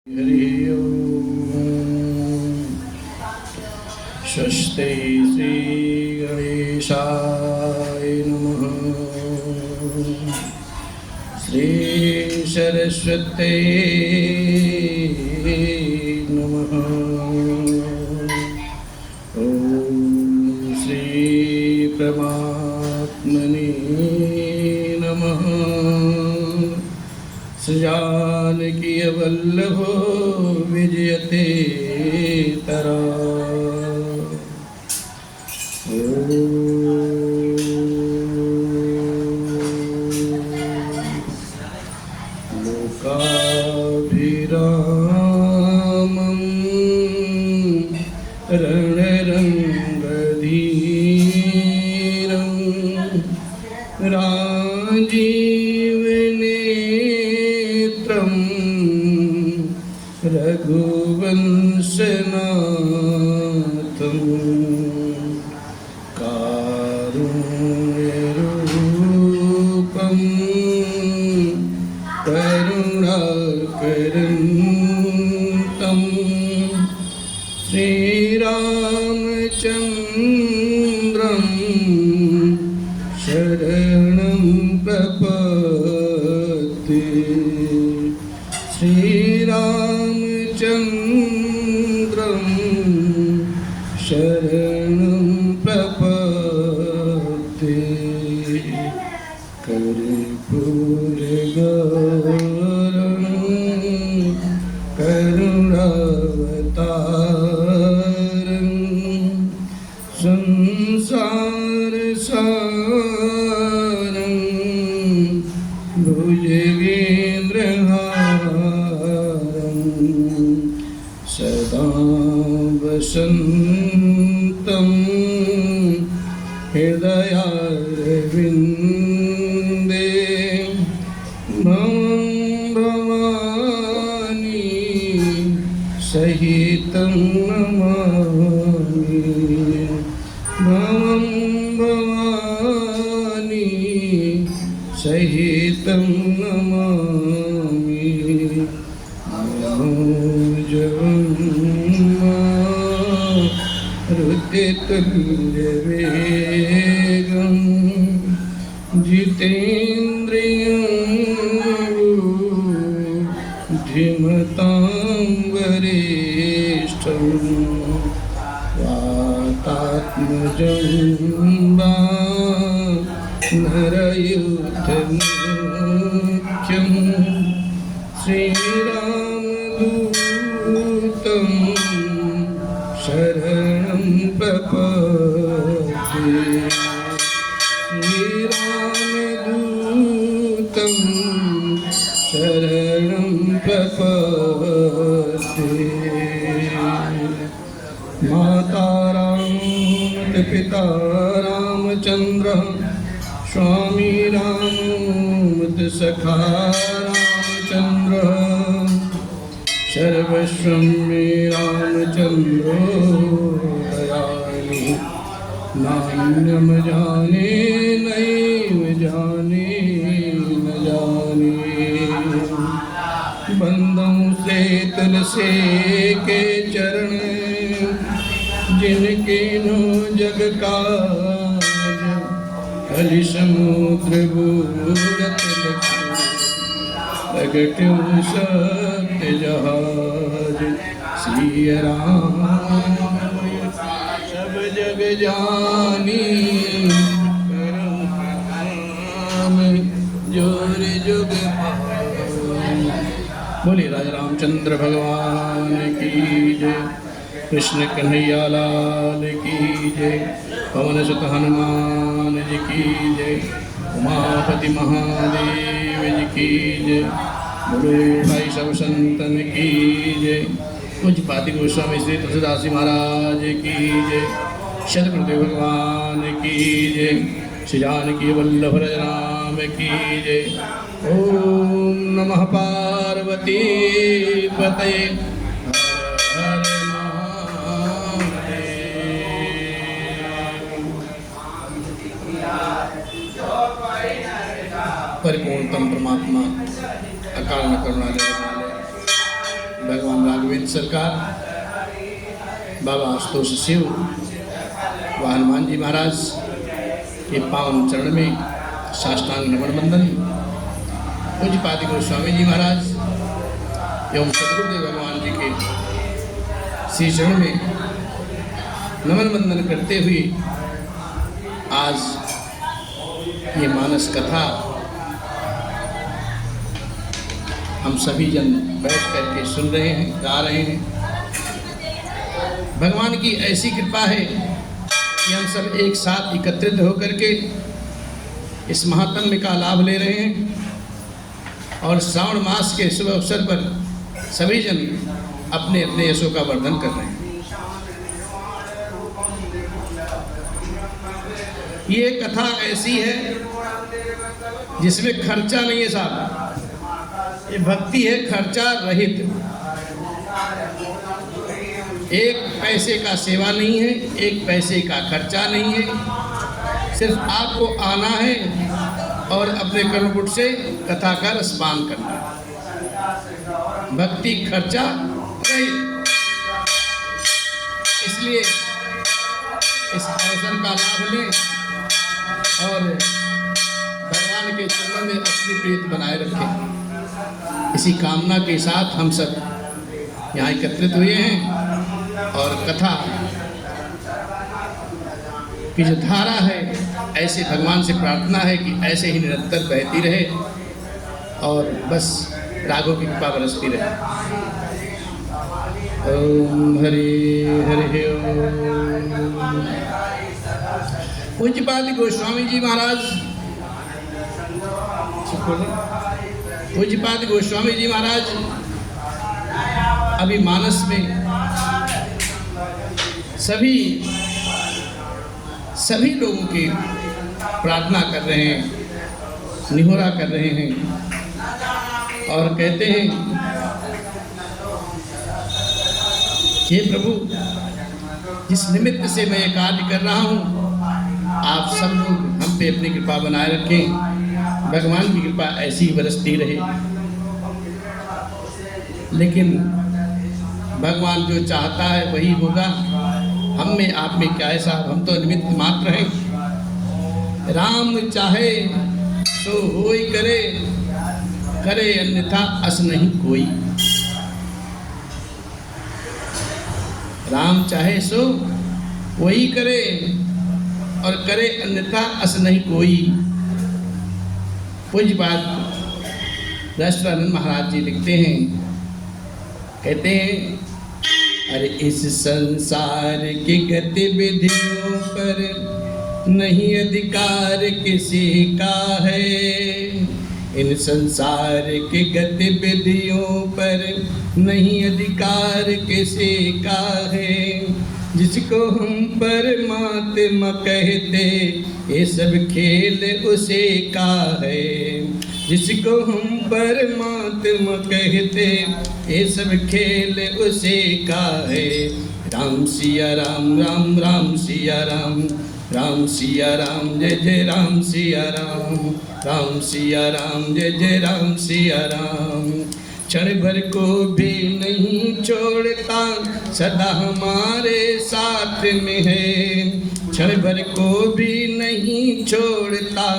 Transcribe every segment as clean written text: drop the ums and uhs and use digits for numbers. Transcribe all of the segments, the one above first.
हरि ओम। स्वस्ति श्री गणेशाय नमः। श्री सरस्वती नमः। ओम श्री परमात्मने नमः। जानकी वल्लभो विजयते तरा। लोकाभिरामं रणरङ्गधीरं राजीवनेत्रं रघुवंशनाथं कारुण्यरूपं करुणाकरन्तं श्रीरामचन्द्रं शरणं प्रपद्ये। श्रीरामचन्द्रं शरणं प्रपद्ये। कर्पूरगौरं करुणावतारं संसारसारं भुजगेन्द्रहारं सदा वसन्तं हृदयारविन्दे। भवं भवानी सहितं नमामि। भवं भवानी सहितं नमामि। मनोजवं मारुतितुल्यवेगं जितेन्द्रियं धीमतां वरिष्ठं वातात्मजं नरयुद्धमुख्यं श्रीरामदूतं शरणं प्रपद्ये। श्रीरामदूतं शरणं प्रपद्ये। माता राम पिता रामचंद्र स्वामी राम सखा रामचंद्र सर्वस्वं मे रामचंद्रो दयालु। नान्यं जाने नैव जाने न जाने। बंदों से तुलसी के चरण जिनके नो जग का कलि समुद्र बूढ़त प्रगट्यो सत्य जहाज। सिया राम सब जग जानी राम जोर जुग पानी। बोलिए राजा रामचंद्र भगवान की जय। कृष्ण कन्हैया लाल की जय। पवन सुत हनुमान जी की जय। उमापति महादेव जी की जय। बोलो भाई सब संतन की जय। पूज्यपाद गोस्वामी श्री तुलसीदास जी महाराज की जय। सद्गुरुदेव भगवान की जय। श्री जानकी वल्लभ राम की जय। ओम नमः पार्वती पतये। परिपूर्णतम परमात्मा अकाल न करुणा भगवान राघवेंद्र सरकार, बाबा आशुतोष शिव व हनुमान जी महाराज के पावन चरण में साष्टांग नमन बंदन। पूज्यपाद गोस्वामी जी महाराज एवं सदगुरुदेव भगवान जी के श्री चरण में नमन बंदन करते हुए आज ये मानस कथा हम सभी जन बैठ करके सुन रहे हैं, गा रहे हैं। भगवान की ऐसी कृपा है कि हम सब एक साथ एकत्रित होकर के इस महात्म्य का लाभ ले रहे हैं और श्रावण मास के शुभ अवसर पर सभी जन अपने अपने यशों का वर्धन कर रहे हैं। ये कथा ऐसी है जिसमें खर्चा नहीं है साहब, ये भक्ति है खर्चा रहित। एक पैसे का सेवा नहीं है, एक पैसे का खर्चा नहीं है, सिर्फ आपको आना है और अपने कर्मपुट से कथा का रसपान करना है। भक्ति खर्चा रहित। इसलिए इस अवसर का लाभ लें और भगवान के चरणों में अपनी प्रीति बनाए रखें। इसी कामना के साथ हम सब यहाँ एकत्रित हुए हैं और कथा की जो धारा है ऐसे भगवान से प्रार्थना है कि ऐसे ही निरंतर बहती रहे और बस रागों की कृपा बरसती रहे। ओम हरि हरि ओम। पूज्यपाद गोस्वामी जी महाराज, पूज्यपाद गोस्वामी जी महाराज अभी मानस में सभी लोगों की प्रार्थना कर रहे हैं, निहोरा कर रहे हैं और कहते हैं हे प्रभु, जिस निमित्त से मैं ये कार्य कर रहा हूँ आप सब लोग हम पे अपनी कृपा बनाए रखें, भगवान की कृपा ऐसी ही बरसती रहे। लेकिन भगवान जो चाहता है वही होगा, हम में आप में क्या है साहब, हम तो निमित्त मात्र हैं। राम चाहे तो होई करे, करे अन्यथा अस नहीं कोई। राम चाहे सो वही करे और करे अन्यथा अस नहीं कोई। पूज्यपाद राष्ट्रानंद महाराज जी लिखते हैं, कहते हैं अरे इस संसार की गतिविधियों पर नहीं अधिकार किसी का है। इन संसार की गतिविधियों पर नहीं अधिकार किसी का है। जिसको हम परमात्मा कहते ये सब खेल उसी का है। जिसको हम परमात्मा कहते ये सब खेल उसी का है। राम सिया राम, राम राम सिया राम, राम सिया राम, जय जय राम सिया राम, राम सिया राम, जय जय राम सिया राम। क्षण भर को भी नहीं छोड़ता सदा हमारे साथ में है। क्षण भर को भी नहीं छोड़ता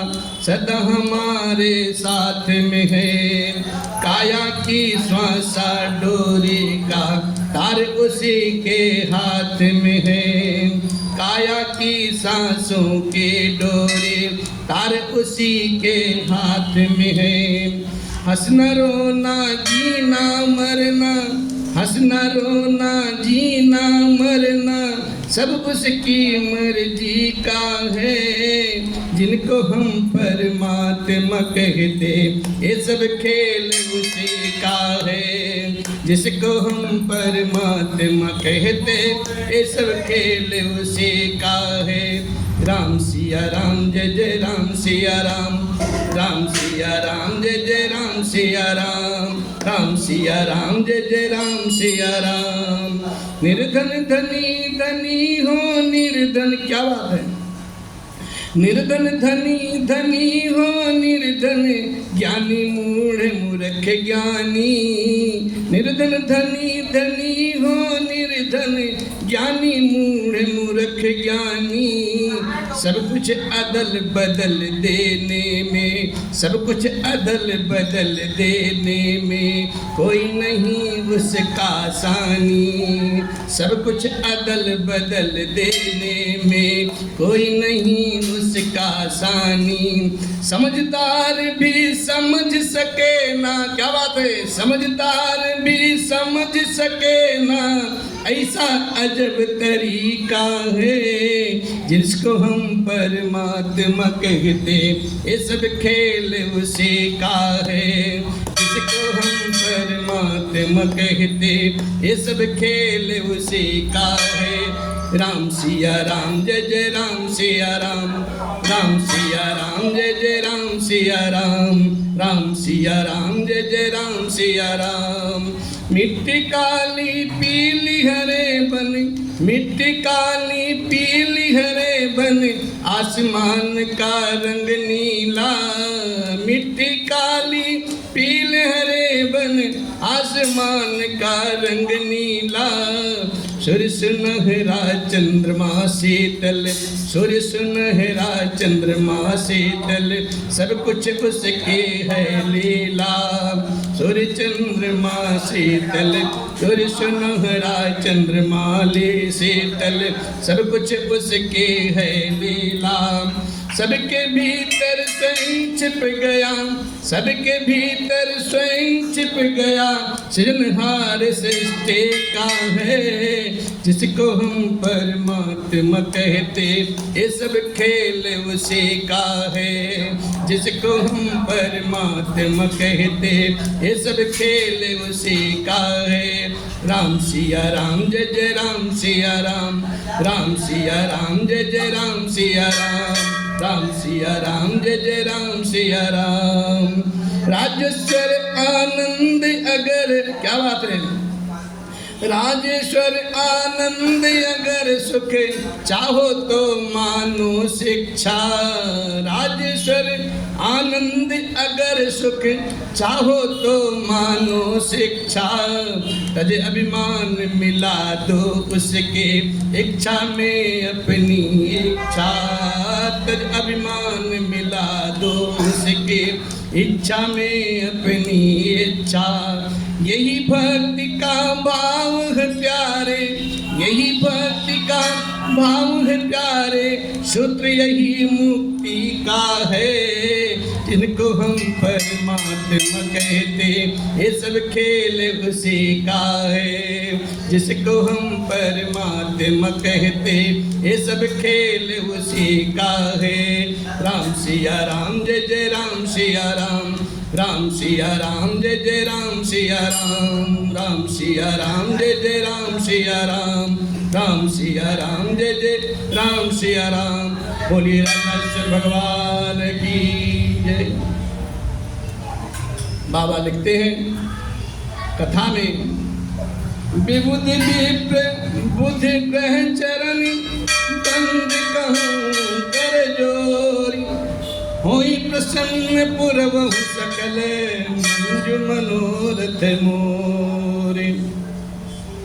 सदा हमारे साथ में है। काया की श्वासा डोरी का तार उसी के हाथ में है। काया की सांसों की डोरी तार उसी के हाथ में है। हंसना रोना जीना मरना, हंसना रोना जीना मरना सब उसकी मर्जी का है। जिनको हम परमात्मा कहते ये सब खेल उसी का है। जिसको हम परमात्मा कहते ये सब खेल उसी का है। राम सिया राम, जय जय राम सिया राम, राम सिया राम, जय जय राम सिया राम, राम सिया राम, जय जय राम सिया राम। निर्धन धनी धनी हो निर्धन, क्या बात है। निर्धन धनी धनी हो निर्धन, ज्ञानी मूढ़ मूर्ख ज्ञानी। निर्धन धनी धनी हो निर्धन, ज्ञानी मूढ़ मूर्ख ज्ञानी। सब कुछ अदल बदल देने में, सब कुछ अदल बदल देने में कोई नहीं उसका सानी। सब कुछ अदल बदल देने में कोई नहीं उसका सानी। समझदार भी समझ सके ना, क्या बात है, समझदार भी समझ सके ना, ऐसा अजब तरीका है जिसको हम परमात्मा कहते। ये सब खेल उसी का है जिसको हम परमात्मा कहते। ये सब खेल उसी का है। राम सिया राम जय जय राम सिया राम, राम सिया राम जय जय राम सिया राम, राम सिया राम जय जय राम सिया राम। मिट्टी काली पीली हरे बन, मिट्टी काली पीली हरे बन, आसमान का रंग नीला। मिट्टी काली पीले हरे बन, आसमान का रंग नीला। सूर्य सुनहरा चंद्रमा शीतल, सूर्य सुनहरा चंद्रमा शीतल, सब कुछ उसके है लीला। सूर्य चंद्रमा शीतल, सूर्य सुनहरा चंद्रमा ले शीतल, सब कुछ उसके है लीला। सबके भीतर स्वयं छिप गया, सबके भीतर स्वयं छिप गया, सृजनहार सृष्टि का है जिसको हम परमात्मा कहते। ये सब खेल उसी का है जिसको हम परमात्मा कहते। ये सब खेल उसी का है। राम सिया राम जय जय राम सिया राम, राम सिया राम जय जय राम सिया राम, राम सिया राम जय जय राम सिया राम। राजेश्वर आनंद अगर, क्या बात है, राजेश्वर आनंद अगर सुख चाहो तो मानो शिक्षा। राजेश्वर आनंद अगर सुख चाहो तो मानो शिक्षा। तज अभिमान मिला दो उसके इच्छा में अपनी इच्छा। तज अभिमान मिला दो उसके इच्छा में अपनी इच्छा। यही भक्ति का भाव है प्यारे, यही भक्ति का भाव है प्यारे। सूत्र यही मुक्ति का है जिनको हम परमात्मा कहते। ये सब खेल उसी का है जिसको हम परमात्मा कहते। ये सब खेल उसी का है। राम सिया राम जय जय राम सिया राम, राम सिया राम जय जय राम सिया राम, राम सिया राम जय जय राम सिया राम, राम सिया राम जय जय राम सिया राम। बोलिए रामेश्वर भगवान की जय। बाबा लिखते हैं कथा में, विबुध विप्र बुध ग्रह चरण, बंद कहूँ कर जोरी, होई प्रसन्न पुरवहु सकल, मंजु मनोरथ मोरे।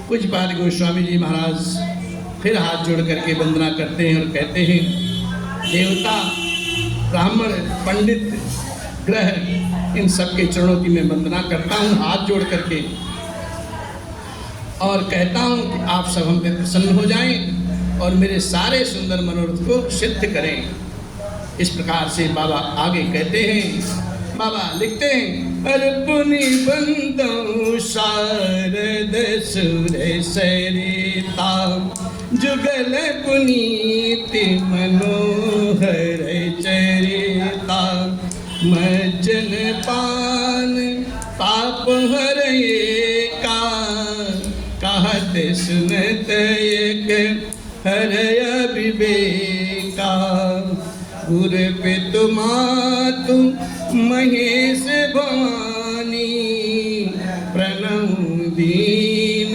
कुछ बात गोस्वामी जी महाराज फिर हाथ जोड़ करके वंदना करते हैं और कहते हैं, देवता ब्राह्मण पंडित ग्रह इन सब के चरणों की मैं वंदना करता हूँ हाथ जोड़ करके, और कहता हूँ कि आप सब हम पे प्रसन्न हो जाएं और मेरे सारे सुंदर मनोरथ को सिद्ध करें। इस प्रकार से बाबा आगे कहते हैं। बाबा लिखते हैं, अर्पुनि बंदौ शारद सुर सरिता, जुगल पुनीति मनोहर चरिता, मज्जन पान पाप हरये का, कहत सुनत एक हरय विवेका, गुर पितु मातु महेश भवानी, प्रणव दीन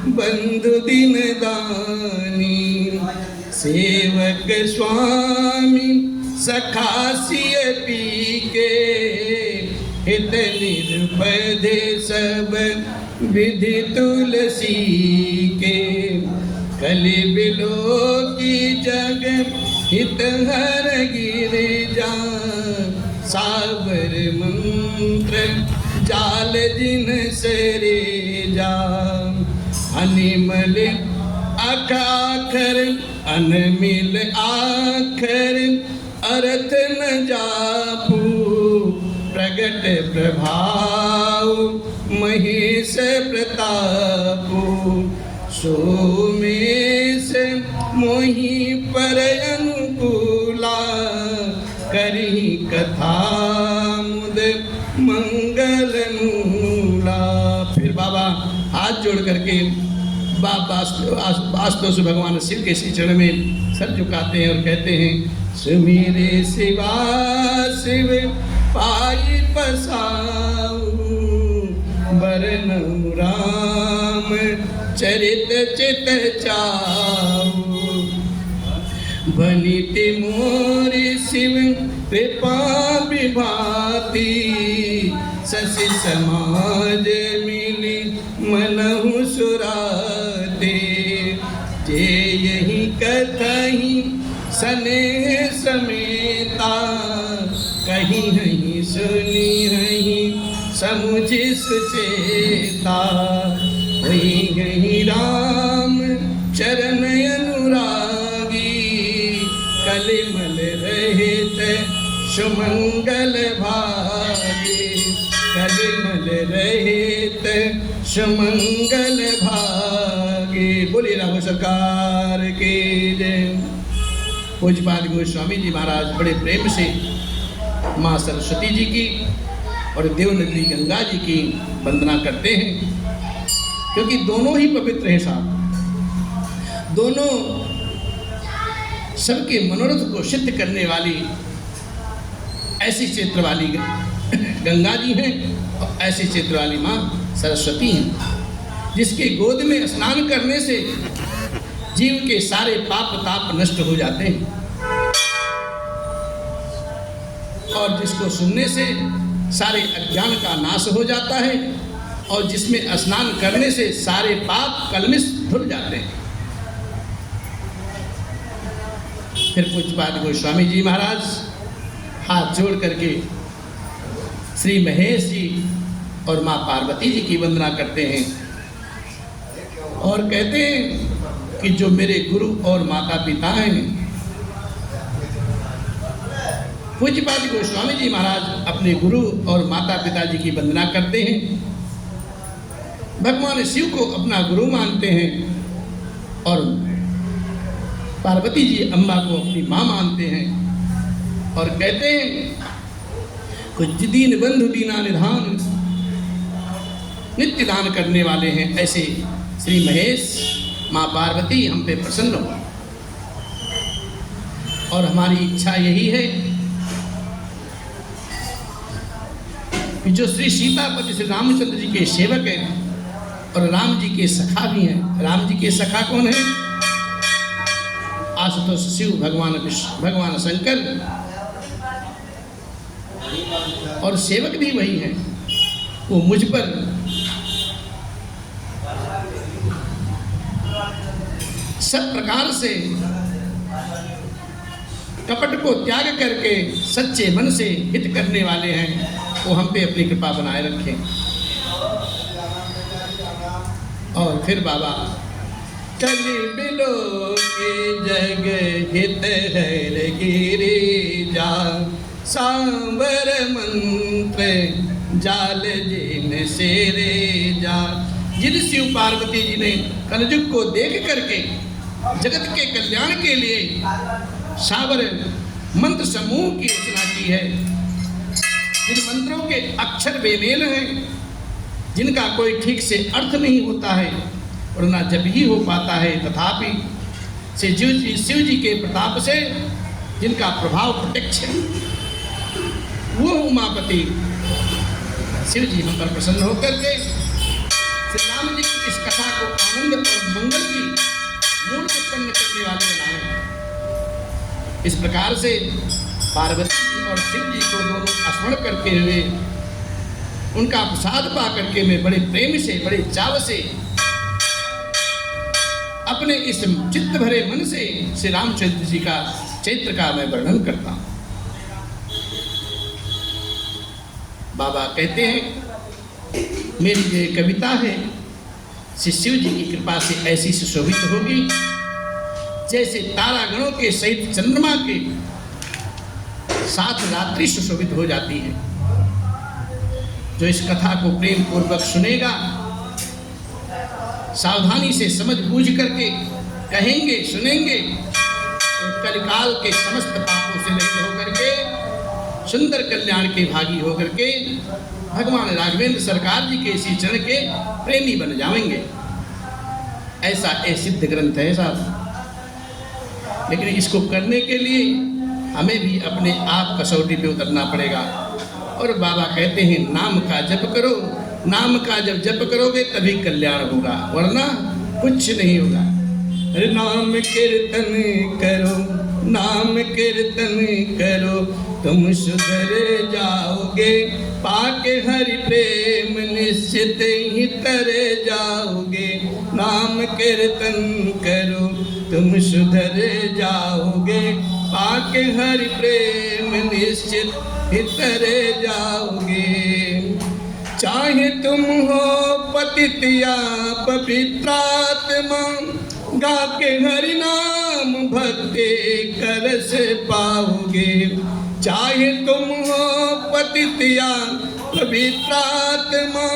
बंधु दिन दानी, सेवक स्वामी सखासिय पी के, हित निरुपधे सब विधि तुलसी के। कलि बिलो की जग हित हर गिरिजा, सावर मंत्र जाल जिन सरेजा। अनिमल अखाखर अनमिल आखर, अर्थ न जापू प्रगट प्रभाव महेश प्रतापू। सोमेश मोहि पर अनुकूला, करहि कथा मुद मंगल मूला। फिर बाबा हाथ जोड़ करके वास्तव से भगवान शिव के श्री चरण में सर झुकाते हैं और कहते हैं, सुमिरे शिवा शिव पाई पसाऊ, बरनऊ राम चरित चित चाऊ। बनिति मोरि शिव कृपा विभाति, शशि समाज मिली मनहु सुराते। जे यही कथहि स्नेह समेता, कहीं नहीं सुनी हहीं समुझि सुचेता। वही गही राम चरण अनुरागी, कलिमल रहित सुमंगल भागी। कलिमल रहित सुमंगल भागी। बोलिए राघव सरकार की जय। पूज्यपाद गोस्वामी जी महाराज बड़े प्रेम से माँ सरस्वती जी की और देवनगरी गंगा जी की वंदना करते हैं, क्योंकि दोनों ही पवित्र हैं साहब। दोनों सबके मनोरथ को सिद्ध करने वाली ऐसी क्षेत्र वाली गंगा जी हैं और ऐसी क्षेत्र वाली माँ सरस्वती हैं, जिसके गोद में स्नान करने से जीव के सारे पाप ताप नष्ट हो जाते हैं और जिसको सुनने से सारे अज्ञान का नाश हो जाता है और जिसमें स्नान करने से सारे पाप कलमिश धुल जाते हैं। फिर पूज्यपाद गोस्वामी जी महाराज हाथ जोड़ करके श्री महेश जी और माँ पार्वती जी की वंदना करते हैं और कहते हैं कि जो मेरे गुरु और माता पिता हैं। पूज्यपाद गोस्वामी जी महाराज अपने गुरु और माता पिता जी की वंदना करते हैं, भगवान शिव को अपना गुरु मानते हैं और पार्वती जी अम्बा को अपनी माँ मानते हैं और कहते हैं कुछ दीन बंधु दीना निधान, नित्य दान करने वाले हैं। ऐसे श्री महेश माँ पार्वती हम पे प्रसन्न हो और हमारी इच्छा यही है कि जो श्री सीतापति श्री रामचंद्र जी के सेवक हैं और राम जी के सखा भी हैं। राम जी के सखा कौन है? आशुतोष शिव, भगवान शंकर, और सेवक भी वही हैं। वो मुझ पर सब प्रकार से कपट को त्याग करके सच्चे मन से हित करने वाले हैं। वो हम पे अपनी कृपा बनाए रखें। और फिर बाबा कलि बिलो की जग हित हर गिरिजा, सांवर मंत्र जाल जिन सेरे जा। जिन शिव पार्वती जी ने कलयुग को देख करके जगत के कल्याण के लिए सावर मंत्र समूह की रचना की है, जिन मंत्रों के अक्षर बेमेल हैं, जिनका कोई ठीक से अर्थ नहीं होता है और ना जब ही हो पाता है, तथापि शिव जी के प्रताप से जिनका प्रभाव प्रत्यक्ष है, वो उमापति शिव जी हम पर प्रसन्न होकर के श्री राम जी की इस कथा को आनंद और मंगल की मूल उत्पन्न करने वाले बनाए। इस प्रकार से पार्वती और शिव जी को दोनों स्मरण करते हुए उनका प्रसाद पा करके मैं बड़े प्रेम से, बड़े चाव से, अपने इस चित्त भरे मन से श्री रामचंद्र जी का चरित्र का मैं वर्णन करता हूं। बाबा कहते हैं मेरी ये कविता है श्री शिव जी की कृपा से ऐसी सुशोभित होगी जैसे तारागणों के सहित चंद्रमा के साथ रात्रि सुशोभित हो जाती है। जो इस कथा को प्रेम पूर्वक सुनेगा, सावधानी से समझ बूझ करके कहेंगे, सुनेंगे, तो कलिकाल के समस्त पापों से रहित होकर के सुंदर कल्याण के भागी होकर के भगवान राघवेंद्र सरकार जी के इसी चरण के प्रेमी बन जाएंगे। ऐसा सिद्ध ग्रंथ है साहब। लेकिन इसको करने के लिए हमें भी अपने आप कसौटी पे उतरना पड़ेगा। और बाबा कहते हैं नाम का जप करो, नाम का जब जप करोगे तभी कल्याण होगा, वरना कुछ नहीं होगा। अरे नाम कीर्तन करो, नाम कीर्तन करो, तुम सुधर जाओगे, पाके हरि प्रेम निश्चित ही तर जाओगे। नाम कीर्तन करो, तुम सुधर जाओगे, पाके हरि प्रेम निश्चित ही तर जाओगे। चाहे तुम हो पतित या पवित्रात्मा, गा के हरि नाम भक्ति कर से पाओगे। चाहे तुम हो पतित या पवित्रात्मा,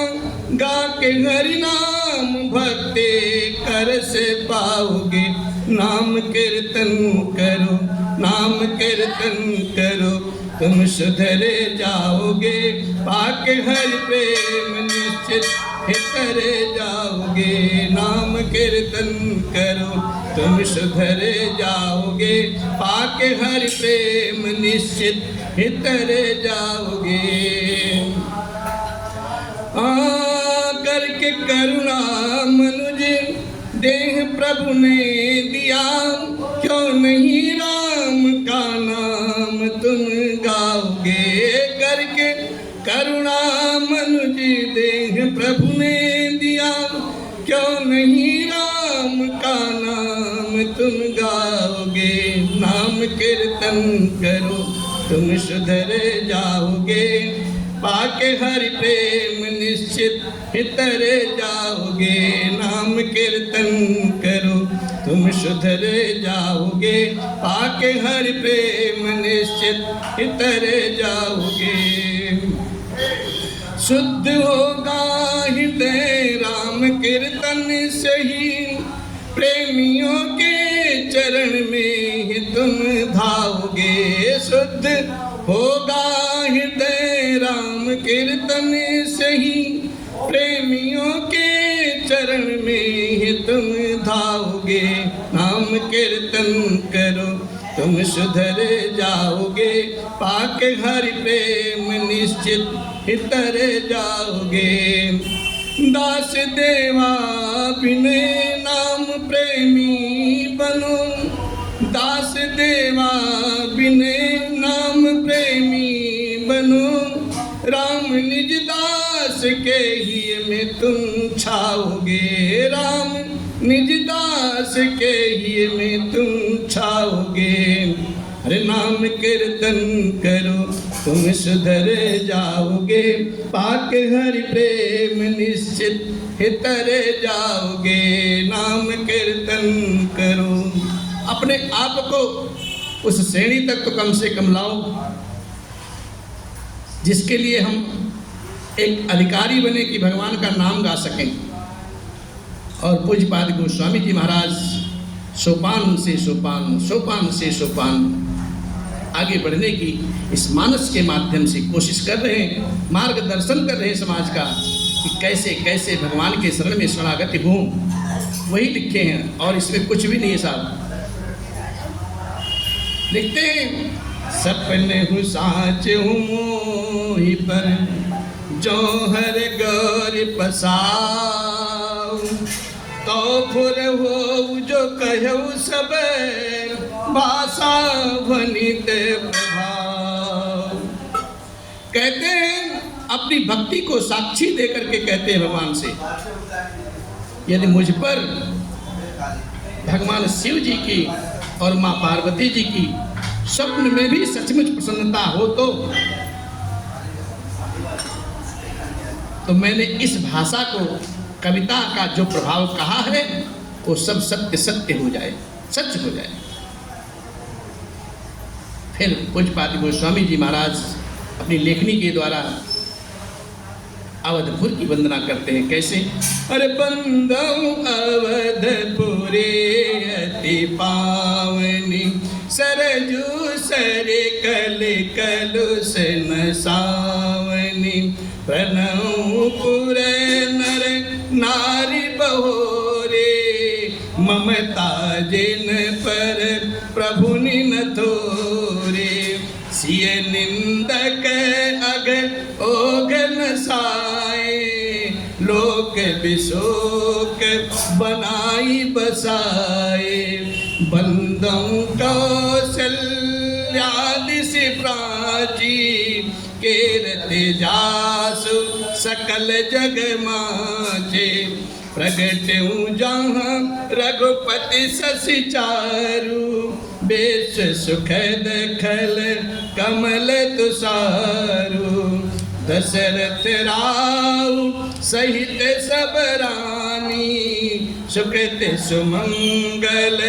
गा के हरि नाम भक्ति कर से पाओगे। नाम कीर्तन करो, नाम कीर्तन करो, तुम सुधरे जाओगे, पाके हरि प्रेम निश्चित हितरे जाओगे। नाम कीर्तन करो, तुम सुधरे जाओगे, पाके हरि प्रेम निश्चित हितरे जाओगे। करके करुणा मनुज देह प्रभु ने दिया, क्यों नहीं राम का नाम तुम गाओगे। करके करुणा मनुज देह प्रभु ने दिया, क्यों नहीं राम का नाम तुम गाओगे। नाम कीर्तन करो, तुम सुधरे जाओगे, पाके हरि प्रेम निश्चित हितरे जाओगे। नाम कीर्तन करो, तुम सुधरे जाओगे, पाके हरि प्रेम निश्चित हितरे जाओगे। शुद्ध होगा हृदय राम कीर्तन से ही, प्रेमियों के चरण में ही तुम धाओगे। शुद्ध होगा हृदय राम कीर्तन से ही, प्रेमियों के चरण में ही तुम धाओगे। नाम कीर्तन करो, तुम सुधरे जाओगे, पाके हरि प्रेम निश्चित हितरे जाओगे। दास देवा बिने नाम प्रेमी बनो, दास देवा बिने नाम प्रेमी बनो। राम निज दास के ही में तुम छाओगे, राम निज दास के ही में तुम छाओगे। अरे नाम कीर्तन करो, तुम सुधरे जाओगे, पाके हरि प्रेम निश्चित हितरे जाओगे। नाम कीर्तन करो। अपने आप को उस श्रेणी तक तो कम से कम लाओ जिसके लिए हम एक अधिकारी बने कि भगवान का नाम गा सकें। और पूज्यपाद गोस्वामी जी महाराज सोपान से सोपान, सोपान से सोपान आगे बढ़ने की इस मानस के माध्यम से कोशिश कर रहे हैं, मार्गदर्शन कर रहे हैं समाज का कि कैसे कैसे भगवान के शरण में शरणागति हो। वही लिखे हैं और इसमें कुछ भी नहीं है साहब। लिखते हैं सपने हूँ साँच हूँ मोहि पर, जौहर गौर पसाऊ। तो फुर हो जो कहू सब, भाषा भनित प्रभाव। अपनी भक्ति को साक्षी देकर के कहते हैं भगवान से, यदि मुझ पर भगवान शिव जी की और माँ पार्वती जी की स्वप्न में भी सचमुच प्रसन्नता हो तो मैंने इस भाषा को, कविता का जो प्रभाव कहा है, वो सब सत्य सत्य हो जाए, सच हो जाए। फिर पूज्यपाद गोस्वामी जी महाराज अपनी लेखनी के द्वारा अवधपुर की वंदना करते हैं। कैसे? अरे बंदौ अवधपुरे अति पावनी, सरजू सरे कल कलुष न सावनी, प्रणवपुर नर नारी बहोरे, ममता जिन पर प्रभु न थोरे, सिय निंदक अग ओघन साए, लोक विशोक बनाई बसाए, बंदौ कौशल्यादि से प्राची, केरते जासु सकल जग माचे, प्रगट्यूं जहाँ रघुपति शशि चारु, बेश सुखद खल कमल तुषारु, दशरथ राव सहित सब रानी, सुकृत सुमंगल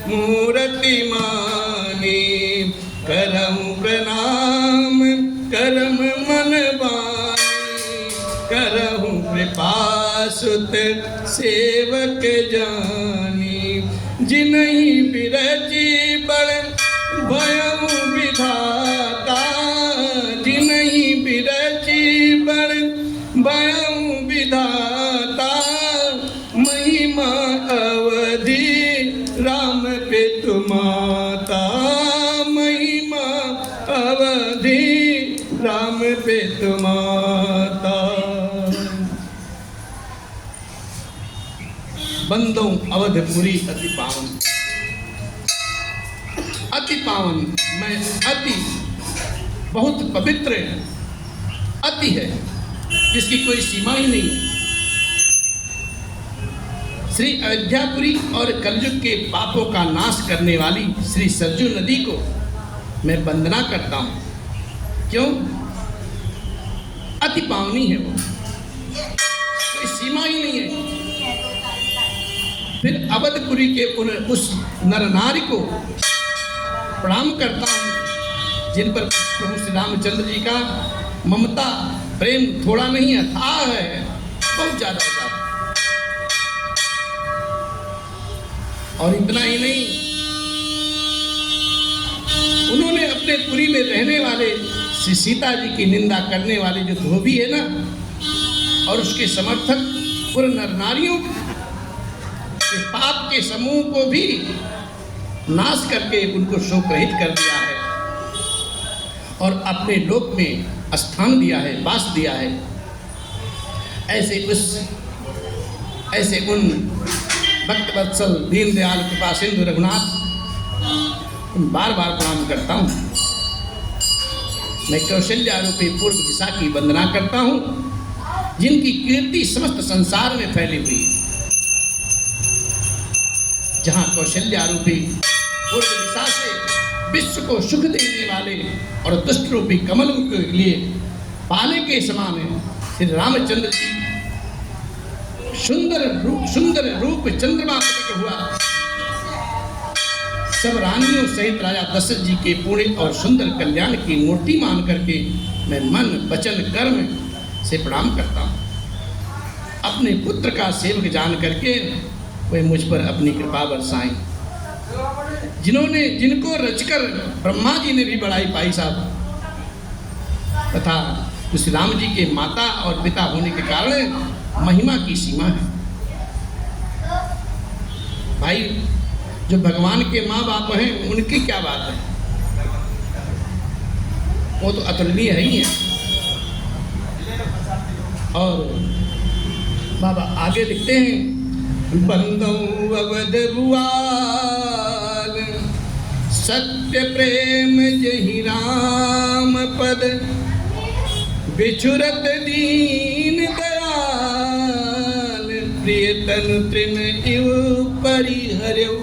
मूर्ति मानी, करऊं प्रणाम करम मन बानी, करहूं कृपा सुत सेवक जानी, जिनहि बिरची बड़ भयउ विधाता, जिनहि बिरची बड़ भयउ विधाता, महिमा अवधि राम पितु माता, महिमा अवधि राम पितु माता। बंदौ अवधपुरी अति पावन, अति पावन, मैं अति बहुत पवित्र अति है, जिसकी कोई सीमा ही नहीं। श्री अयोध्यापुरी और कलयुग के पापों का नाश करने वाली श्री सरजू नदी को मैं वंदना करता हूँ। क्यों? अति पावनी है वो, कोई सीमा ही नहीं है। फिर अवधपुरी के उस नर नारी को प्रणाम करता हूँ जिन पर प्रभु श्री रामचंद्र जी का ममता प्रेम थोड़ा नहीं अथाह है, बहुत ज्यादा होता है। और इतना ही नहीं, उन्होंने अपने पुरी में रहने वाले श्री सीता जी की निंदा करने वाले जो धोबी है ना, और उसके समर्थक पूर्व नर नारियों के पाप के समूह को भी नाश करके उनको शोक रहित कर दिया है और अपने लोक में स्थान दिया है, वास दिया है। ऐसे उन भक्त वत्सल दीनदयाल कृपा सिंधु रघुनाथ बार बार प्रणाम करता हूँ। मैं कौशल्या रूपी पूर्व दिशा की वंदना करता हूँ, जिनकी कीर्ति समस्त संसार में फैली हुई है। जहाँ कौशल्या रूपी पूर्व दिशा से विश्व को सुख देने वाले और दुष्ट रूपी कमल के लिए पाले के समान है श्री रामचंद्र जी सुंदर रूप चंद्रमा प्रकट हुआ। सब रानियों सहित राजा दशरथ जी के पूर्ण और सुंदर कल्याण की मूर्ति मान करके मैं मन वचन कर्म से प्रणाम करता हूँ। अपने पुत्र का सेवक जान करके वे मुझ पर अपनी कृपा बरसाएं। जिनको रचकर ब्रह्मा जी ने भी बड़ाई पाई साहब, तथा श्री राम जी के माता और पिता होने के कारण महिमा की सीमा है। भाई, जो भगवान के माँ बाप हैं उनकी क्या बात है, वो तो अतुलनीय है ही है। और बाबा आगे लिखते हैं, बंदौ अवध भुआल, सत्य प्रेम जहि राम पद, बिछुरत दीन दयाल प्रिय तनु तृण इव परिहर्यौ।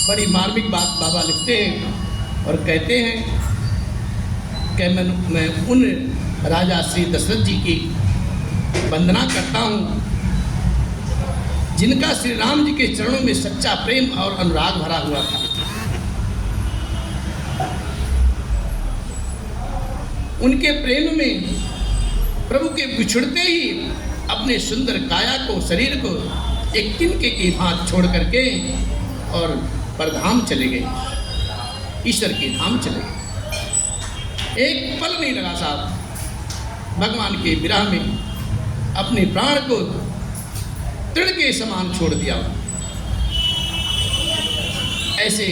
बड़ी मार्मिक बात बाबा लिखते हैं और कहते हैं कि मैं उन राजा श्री दशरथ जी की वंदना करता हूँ जिनका श्री राम जी के चरणों में सच्चा प्रेम और अनुराग भरा हुआ था। उनके प्रेम में प्रभु के बिछुड़ते ही अपने सुंदर काया को, शरीर को एक तिनके की भांति छोड़ करके और परधाम चले गए, ईश्वर के धाम चले गए। एक पल नहीं लगा साहब, भगवान के विरह में अपने प्राण को तृण के समान छोड़ दिया। ऐसे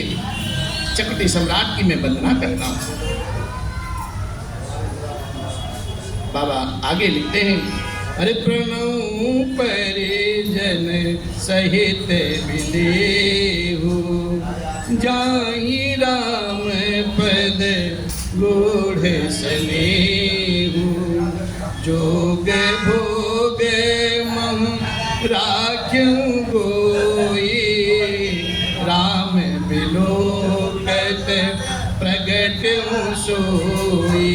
चक्रवर्ती सम्राट की मैं वंदना करता हूँ। बाबा आगे लिखते हैं, अरे प्रणव परिजन सहित विदेहु जाहि राम पद गूढ़ स्नेहु जोग भोग मम राख्यु गोई राम बिलोकत प्रगट सोई।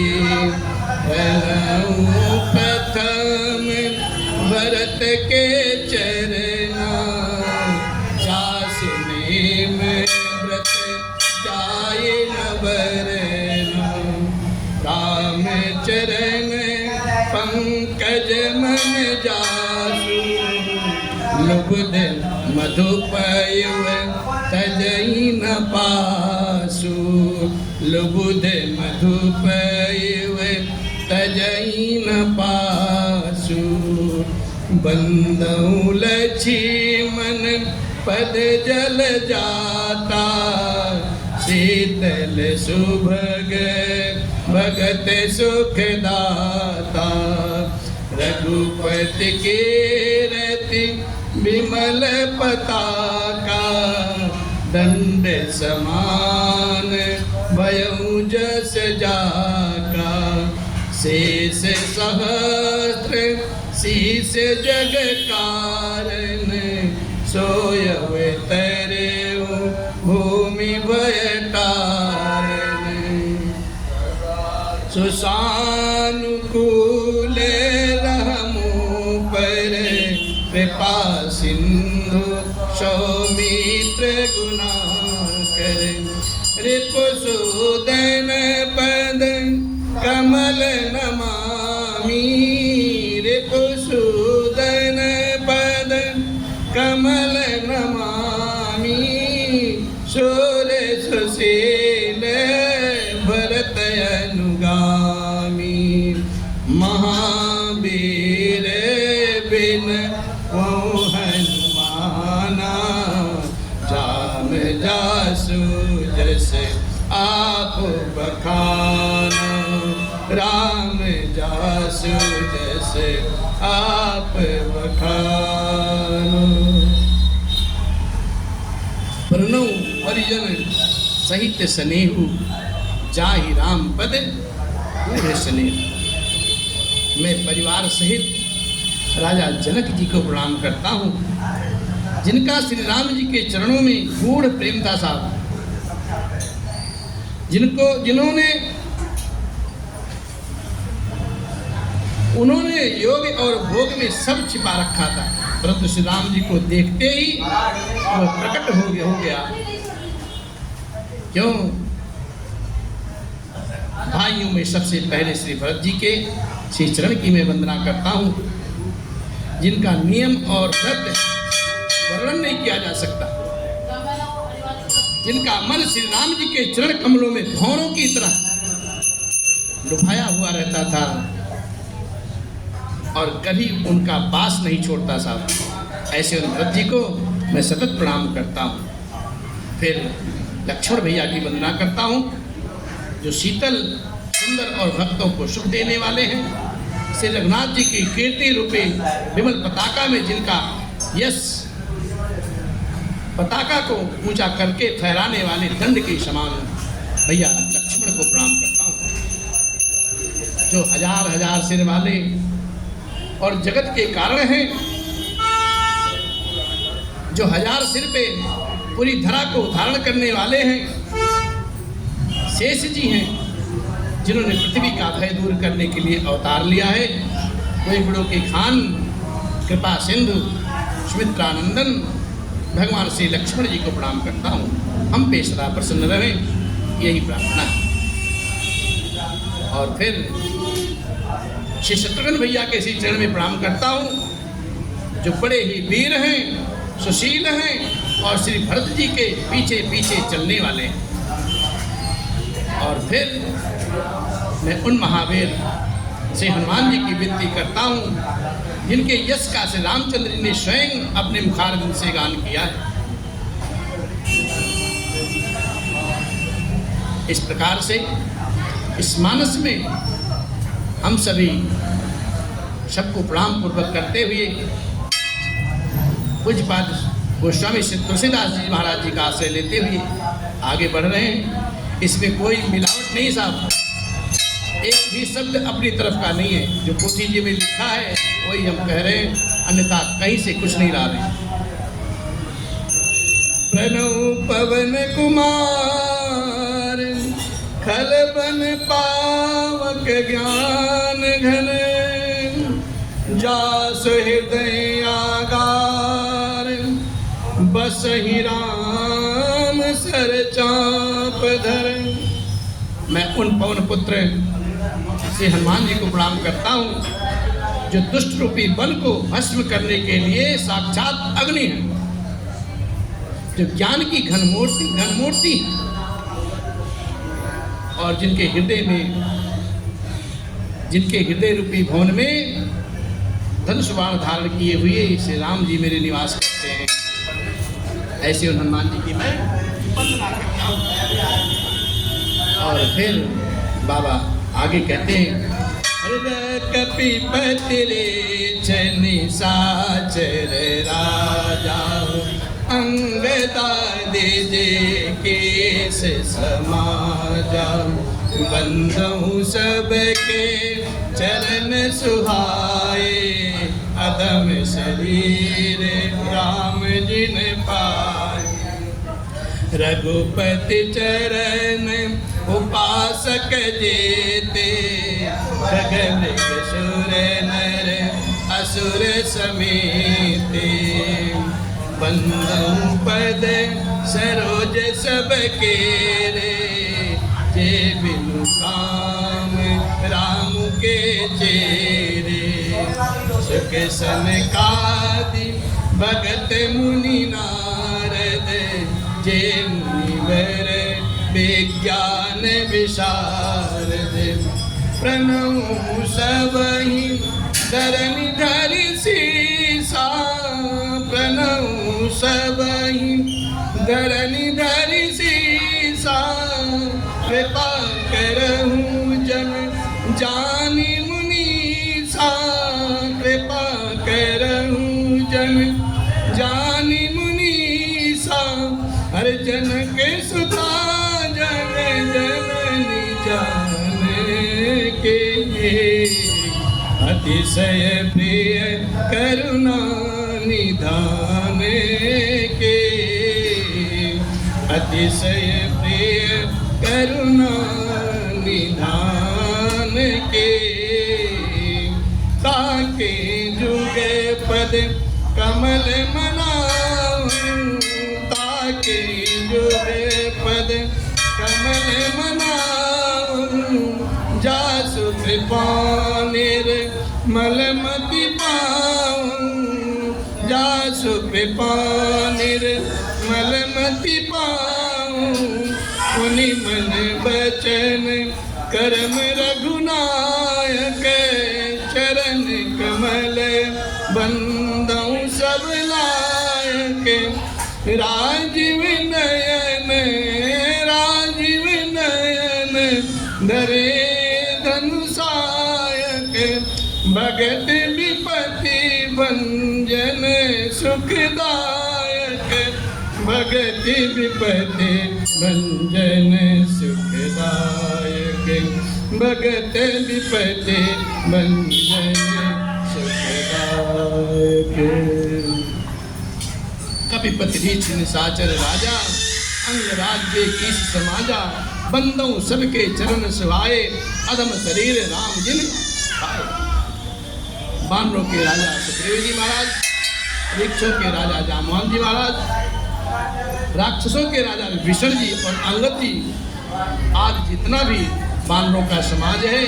प्रथम भरत के चरना चास नेम व्रत जाय न बरना राम चरण पंकज मन जासु लुब्ध मधुपयव तजई न पासु लुब्ध मधुपयव तजई न पासु बंदौ लक्ष्मण पद जल जाता शीतल सुभग भगत सुख दाता रघुपति के रति विमल पताका दंड समान भयउ जस जाका शेष सहस्त्र शीस जग कारण सोयव तरेउ भूमि भय तारण सुसानुकूल रहमु पर कृपा सिंधु सौमित्र गुणाकर रिपुसूदन पद कमल नमामि रिपुसूदन पद कमल नमामि शूर सुशील भरत अनुगामी महावीर बिन हनुमाना जाम जासु जस आप बखाना राम जासु जस आप बखाना। प्रणव परिजन सहित स्नेहु जाहि राम पद गूढ़ स्नेहु। मैं परिवार सहित राजा जनक जी को प्रणाम करता हूँ जिनका श्री राम जी के चरणों में गूढ़ प्रेम था साहब, उन्होंने योग और भोग में सब छिपा रखा था, परंतु श्री राम जी को देखते ही वो प्रकट हो गया। क्यों? भाइयों में सबसे पहले श्री भरत जी के श्री चरण की मैं वंदना करता हूँ जिनका नियम और व्रत वर्णन नहीं किया जा सकता, जिनका मन श्री राम जी के चरण कमलों में भौरों की तरह डुबाया हुआ रहता था और कभी उनका पास नहीं छोड़ता साहब। ऐसे उन भरत जी को मैं सतत प्रणाम करता हूँ। फिर लक्ष्मण भैया की वंदना करता हूँ जो शीतल सुंदर और भक्तों को सुख देने वाले हैं। श्री रघुनाथ जी की कीर्ति रूपी विमल पताका में जिनका यश पताका को ऊंचा करके फहराने वाले दंड के समान भैया लक्ष्मण को प्रणाम करता हूँ। जो हजार हजार सिर वाले और जगत के कारण हैं, जो हजार सिर पे पूरी धरा को धारण करने वाले हैं, शेष जी हैं, जिन्होंने पृथ्वी का भय दूर करने के लिए अवतार लिया है। कोई बड़ों के खान, कृपा सिंधु, सुमित्रानंदन भगवान श्री लक्ष्मण जी को प्रणाम करता हूँ। हम पे सदा प्रसन्न रहें, यही प्रार्थना है। और फिर श्री शत्रुघ्न भैया के श्री चरण में प्रणाम करता हूँ, जो बड़े ही वीर हैं, सुशील हैं और श्री भरत जी के पीछे पीछे चलने वाले हैं। और फिर मैं उन महावीर श्री हनुमान जी की विनती करता हूँ, जिनके यश का श्री रामचंद्र जी ने स्वयं अपने मुखारविंद से गान किया है। इस प्रकार से इस मानस में हम सभी सबको प्रणाम पूर्वक करते हुए पूज्यपाद गोस्वामी श्री तुलसीदास जी महाराज जी का आश्रय लेते हुए आगे बढ़ रहे हैं। इसमें कोई मिलावट नहीं साहब, एक भी शब्द अपनी तरफ का नहीं है। जो पोथी जी में लिखा है वही हम कह रहे हैं, अन्यथा कहीं से कुछ नहीं ला रहे। प्रणव पवन कुमार खल बन पावक ज्ञान घन, जास हृदय आगार बस ही राम सर चाप धर। मैं उन पवन पुत्र श्री हनुमान जी को प्रणाम करता हूँ, जो दुष्ट रूपी बल को भस्म करने के लिए साक्षात अग्नि है, जो ज्ञान की घनमूर्ति है, और जिनके हृदय रूपी भवन में धनुष बाण धारण किए हुए श्री राम जी मेरे निवास करते हैं। ऐसे उन हनुमान जी की मैं वंदना करता हूँ। और फिर बाबा आगे कहते हैं, कपिपति निशाचर राजा, अंगदादि जे केस समाजा, बंधु सबके चरण सुहाए, अदम शरीर राम जिन पाए। रघुपति चरण उपासक जेते, गगन सुर नर असुर समेते। बंधु पद सरोज सबके रे, जे बिनु काम राम के चेरे। सुख सनकादि भगत मुनि नारद, जे मुनिवर विज्ञान विशारद। प्रणव सबहि धरनि धरि सीसा, प्रणव सबहि धरनि धरि सीसा। कृपा करहु जन जानि मुनीसा, कृपा करहु जन जानि मुनीसा। हर जनक सुता जन जननी जाने के, अतिशय प्रिय करुणा निधान के। अतिशय प्रिय करुणा निधान के। ताके जुगे पद कमल मनाऊं, ताके जुगे पद कमल मनाऊं। जासु कृपा निर्मल मति पाऊं, जासु कृपा निर्मल मति पाऊं। मुनि मन बचन कर्म रघुनायक, चरण कमल बंदौ सब लायक। राजीव नयन राजीव नयन, धरे धनुषायक। भगत विपति भंजन सुखदायक, भगत विपति भंजन सुखदायक। भगत विपते भंजन सुखदायक। कपिपति रीछ निशाचर राजा, अंग राज्य कीस समाजा, बंदों सबके चरण सुहाए, अधम शरीर राम जिन पाए। बानरों के राजा सुग्रीव जी महाराज, वृक्षों के राजा जामवान जी महाराज, राक्षसों के राजा विष्णु जी और अंगद जी, आज जितना भी बानरों का समाज है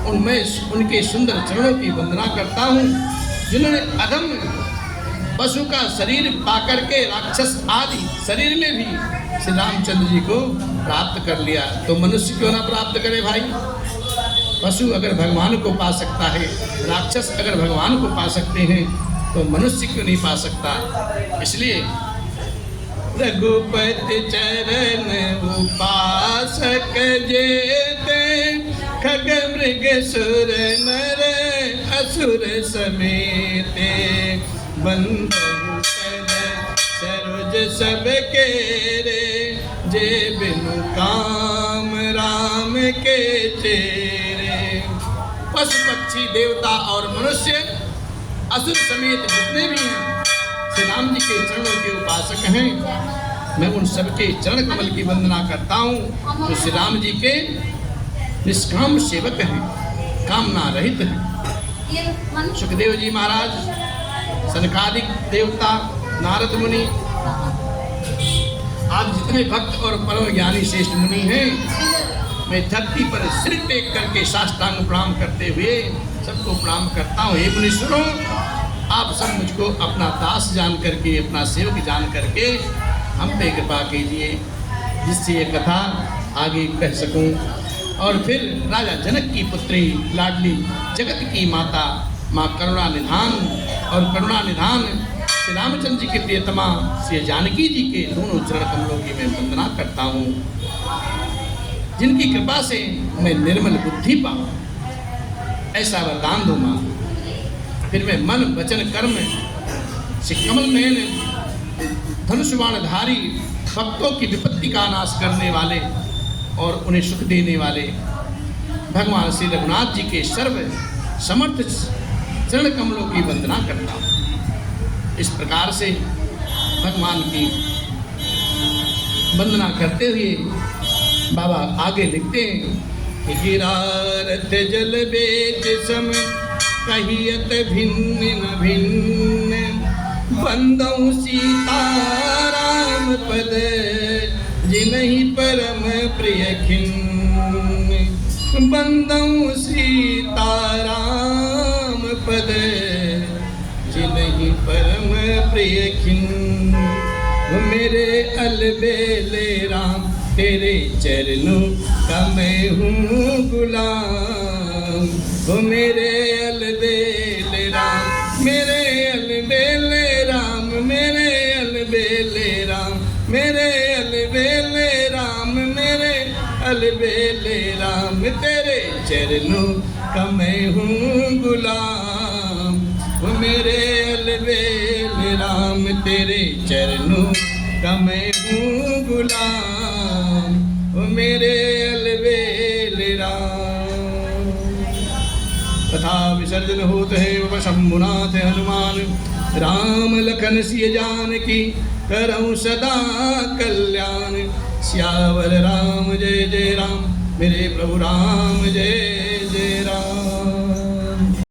उनमें उनके सुंदर चरणों की वंदना करता हूँ, जिन्होंने अधम पशु का शरीर पाकर के राक्षस आदि शरीर में भी श्री रामचंद्र जी को प्राप्त कर लिया। तो मनुष्य क्यों ना प्राप्त करे भाई? पशु अगर भगवान को पा सकता है, राक्षस अगर भगवान को पा सकते हैं, तो मनुष्य क्यों नहीं पा सकता? इसलिए रघुपति चरण उपासक जेते, खग मृग सुर नर असुर समेते, बंधु पद सरोज सब केरे, जे बिनु काम राम के चेरे। पशु पक्षी देवता और मनुष्य असुर समेत जितने भी हैं श्री राम जी के चरणों के उपासक हैं। मैं उन सबके चरण कमल की वंदना करता हूँ जो श्री राम जी के निष्काम सेवक हैं, कामना रहित हैं। सुखदेव जी महाराज, सनकादिक देवता, नारद मुनि, आज जितने भक्त और परम ज्ञानी श्रेष्ठ मुनि हैं, मैं धरती पर सिर टेक करके साष्टांग प्रणाम करते हुए सबको प्रणाम करता हूँ। हे मुनीश्वरों, आप सब मुझको अपना दास जान करके, अपना सेवक जान करके हम पे कृपा कीजिए, जिससे ये कथा आगे कह सकूं। और फिर राजा जनक की पुत्री, लाडली जगत की माता माँ करुणा निधान और करुणा निधान श्री रामचंद्र जी के प्रियतमा श्री जानकी जी के दोनों चरण कमलों की मैं वंदना करता हूँ, जिनकी कृपा से मैं निर्मल बुद्धि पाऊँ, ऐसा वरदान दो माँ। फिर मैं मन वचन कर्म से कमल नयन धनुष्वाणधारी, भक्तों की विपत्ति का नाश करने वाले और उन्हें सुख देने वाले भगवान श्री रघुनाथ जी के सर्व समर्थ चरण कमलों की वंदना करता हूँ। इस प्रकार से भगवान की वंदना करते हुए बाबा आगे लिखते हैं कि गिरारथ जल बेच सम कहियत भिन्न न भिन्न, बंदौ सीता राम पद जिनहि परम प्रिय खिन्न, बंदौ सीता राम पद जिनहि परम प्रिय खिन्न। मेरे अलबेले राम तेरे चरणों का मैं हूँ गुलाम, वो मेरे अलबेले राम, मेरे अलबेले राम, मेरे अलबेले राम, मेरे अलबेले राम, मेरे अलबेले राम, तेरे चरणों का मैं हूँ गुलाम, वो मेरे अलबेले राम, तेरे चरणों का मैं हूँ गुलाम, वो मेरे अलबेले राम। तथा विसर्जन होते है वह शंभुनाथ हनुमान, राम लखन सिय जानकी करऊँ सदा कल्याण। श्यावर राम जय जय राम, मेरे प्रभु राम जय